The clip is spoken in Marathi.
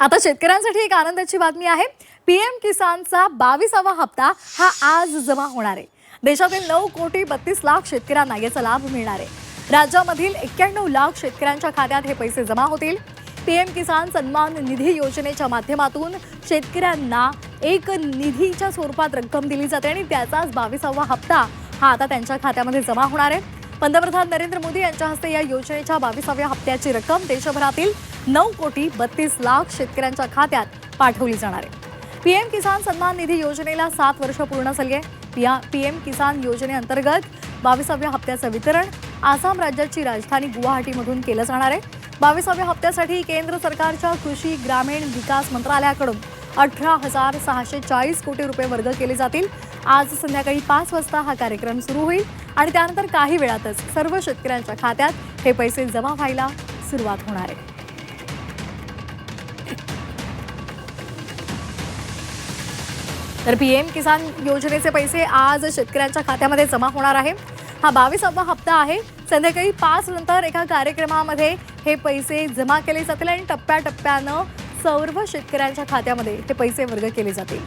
आता शेतकऱ्यांसाठी एक आनंदाची बातमी आहे। पीएम किसानचा 22वा हप्ता हा आज जमा होणार आहे। देशातील 9,32,00,000 शेतकऱ्यांना याचा लाभ मिळणार आहे। राज्यामधील 91 लाख शेतकऱ्यांच्या खात्यात हे पैसे जमा होतील। पीएम किसान सन्मान निधी योजनेच्या माध्यमातून शेतकऱ्यांना एक निधीच्या स्वरूपात रक्कम दिली जाते आणि त्याचाच 22वा हप्ता हा आता त्यांच्या खात्यामध्ये जमा होणार आहे। पंतप्रधान नरेंद्र मोदी यांच्या हस्ते या योजनेच्या 22व्या हप्त्याची रक्कम देशभरातील 9,32,00,000 शेतकऱ्यांच्या खात्यात पाठवली जाणार आहे। पीएम किसान सन्मान निधी योजनेला 7 वर्ष पूर्ण झाली आहे। पीएम किसान योजनेअंतर्गत 22व्या हप्त्याचं वितरण आसाम राज्याची राजधानी गुवाहाटीमधून केलं जाणार आहे। 22व्या हप्त्यासाठी केंद्र सरकारच्या कृषी ग्रामीण विकास मंत्रालयाकडून 18,640 कोटी रुपये वर्ग केले जातील। आज संध्याकाळी 5 वाजता हा कार्यक्रम सुरू होईल आणि त्यानंतर काही वेळातच सर्व शेतकऱ्यांच्या खात्यात हे पैसे जमा व्हायला सुरुवात होणार आहे। तर पीएम किसान योजनेचे पैसे आज शेतकऱ्यांच्या खात्यामध्ये जमा होणार आहे। हा 22वा हप्ता आहे। संध्याकाळी 5 नंतर एका कार्यक्रमामध्ये हे पैसे जमा केले जातील आणि टप्प्याटप्प्यानं सर्व शेतकऱ्यांच्या खात्यामध्ये हे पैसे वर्ग केले जातील।